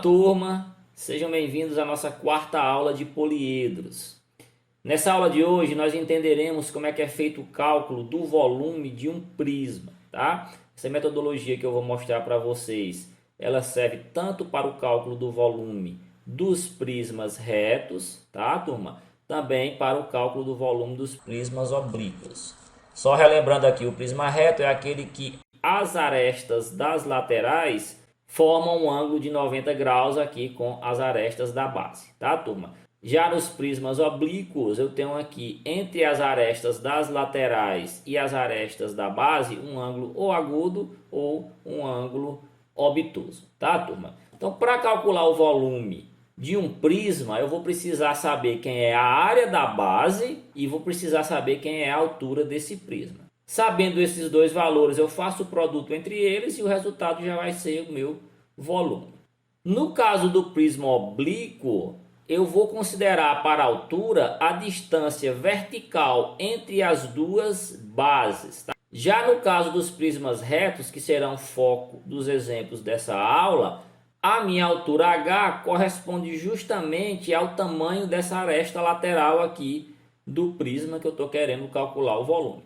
turma, sejam bem-vindos à nossa quarta aula de poliedros. Nessa aula de hoje nós entenderemos como é que é feito o cálculo do volume de um prisma, tá? Essa metodologia que eu vou mostrar para vocês, ela serve tanto para o cálculo do volume dos prismas retos, tá, turma? Também para o cálculo do volume dos prismas oblíquos. Só relembrando aqui, o prisma reto é aquele que as arestas das laterais formam um ângulo de 90 graus aqui com as arestas da base, tá, turma? Já nos prismas oblíquos, eu tenho aqui entre as arestas das laterais e as arestas da base um ângulo ou agudo ou um ângulo obtuso, tá, turma? Então, para calcular o volume de um prisma, eu vou precisar saber quem é a área da base e vou precisar saber quem é a altura desse prisma. Sabendo esses dois valores, eu faço o produto entre eles e o resultado já vai ser o meu volume. No caso do prisma oblíquo, eu vou considerar para a altura a distância vertical entre as duas bases, tá? Já no caso dos prismas retos, que serão foco dos exemplos dessa aula, a minha altura H corresponde justamente ao tamanho dessa aresta lateral aqui do prisma que eu estou querendo calcular o volume.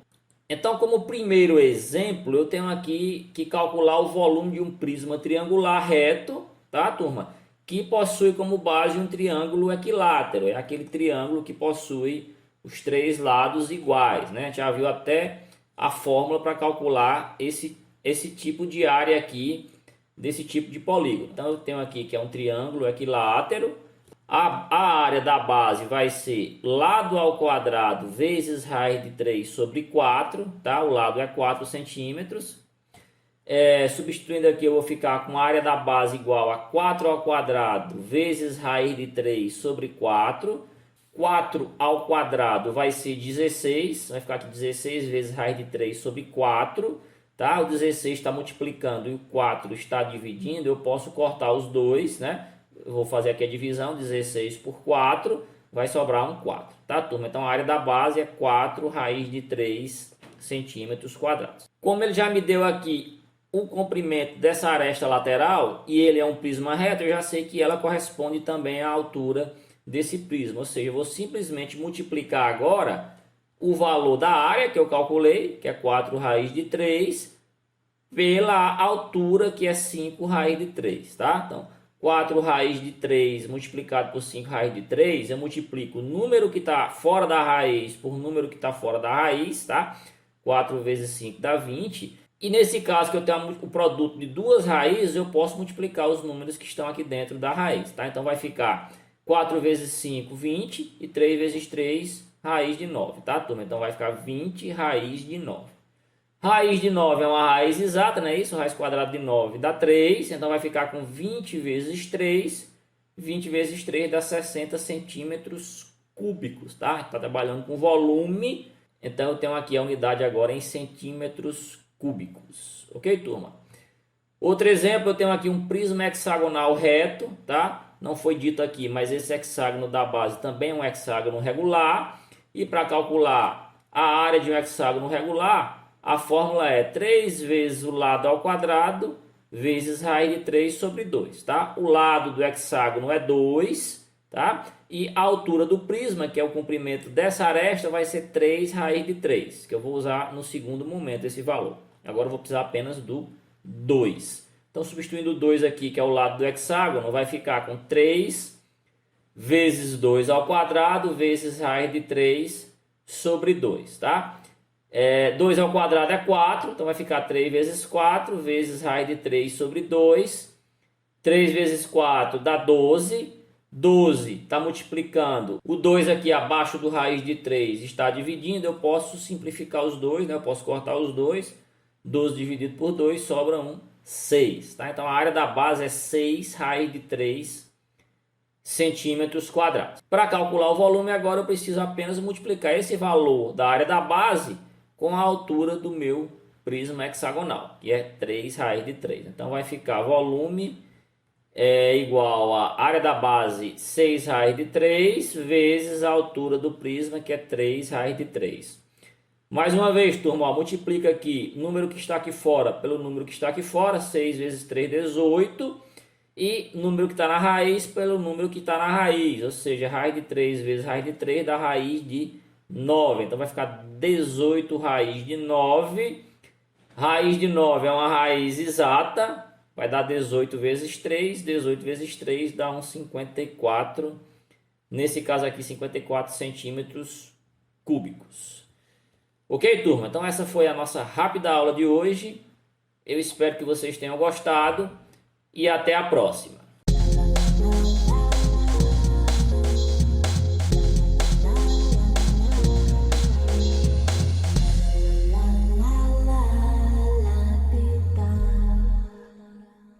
Então, como primeiro exemplo, eu tenho aqui que calcular o volume de um prisma triangular reto, tá, turma? Que possui como base um triângulo equilátero. É aquele triângulo que possui os três lados iguais, né? A gente já viu até a fórmula para calcular esse tipo de área aqui, desse tipo de polígono. Então, eu tenho aqui que é um triângulo equilátero. A área da base vai ser lado ao quadrado vezes raiz de 3 sobre 4, tá? O lado é 4 centímetros. Substituindo aqui, eu vou ficar com a área da base igual a 4 ao quadrado vezes raiz de 3 sobre 4. 4 ao quadrado vai ser 16, vai ficar aqui 16 vezes raiz de 3 sobre 4. Tá? O 16 está multiplicando e o 4 está dividindo, eu posso cortar os dois, né? Eu vou fazer aqui a divisão, 16 por 4, vai sobrar um 4, tá, turma? Então, a área da base é 4 raiz de 3 centímetros quadrados. Como ele já me deu aqui o comprimento dessa aresta lateral, e ele é um prisma reto, eu já sei que ela corresponde também à altura desse prisma. Ou seja, eu vou simplesmente multiplicar agora o valor da área que eu calculei, que é 4 raiz de 3, pela altura, que é 5 raiz de 3, tá? Então, 4 raiz de 3 multiplicado por 5 raiz de 3, eu multiplico o número que está fora da raiz por número que está fora da raiz, tá? 4 vezes 5 dá 20. E nesse caso que eu tenho o produto de duas raízes, eu posso multiplicar os números que estão aqui dentro da raiz, tá? Então vai ficar 4 vezes 5, 20, e 3 vezes 3, raiz de 9, tá, turma? Então vai ficar 20 raiz de 9. Raiz de 9 é uma raiz exata, não é isso? Raiz quadrada de 9 dá 3, então vai ficar com 20 vezes 3. 20 vezes 3 dá 60 centímetros cúbicos, tá? Está trabalhando com volume, então eu tenho aqui a unidade agora em centímetros cúbicos. Ok, turma? Outro exemplo, eu tenho aqui um prisma hexagonal reto, tá? Não foi dito aqui, mas esse hexágono da base também é um hexágono regular. E para calcular a área de um hexágono regular, a fórmula é 3 vezes o lado ao quadrado vezes raiz de 3 sobre 2, tá? O lado do hexágono é 2, tá? E a altura do prisma, que é o comprimento dessa aresta, vai ser 3 raiz de 3, que eu vou usar no segundo momento esse valor. Agora eu vou precisar apenas do 2. Então, substituindo o 2 aqui, que é o lado do hexágono, vai ficar com 3 vezes 2 ao quadrado vezes raiz de 3 sobre 2, tá? 2 ao quadrado é 4, então vai ficar 3 vezes 4 vezes raiz de 3 sobre 2. 3 vezes 4 dá 12. 12 está multiplicando. O 2 aqui abaixo do raiz de 3 está dividindo. Eu posso simplificar os dois, né? Eu posso cortar os dois. 12 dividido por 2 sobra 6. Tá? Então a área da base é 6 raiz de 3 centímetros quadrados. Para calcular o volume agora eu preciso apenas multiplicar esse valor da área da base com a altura do meu prisma hexagonal, que é 3 raiz de 3. Então vai ficar volume igual a área da base 6 raiz de 3 vezes a altura do prisma, que é 3 raiz de 3. Mais uma vez, turma, multiplica aqui o número que está aqui fora pelo número que está aqui fora. 6 vezes 3, 18. e número que está na raiz pelo número que está na raiz, ou seja, raiz de 3 vezes raiz de 3 dá raiz de 9. Então vai ficar 18 raiz de 9. Raiz de 9 é uma raiz exata, vai dar 18 vezes 3. 18 vezes 3 dá uns 54. Nesse caso aqui, 54 centímetros cúbicos. Ok, turma? Então essa foi a nossa rápida aula de hoje. Eu espero que vocês tenham gostado e até a próxima.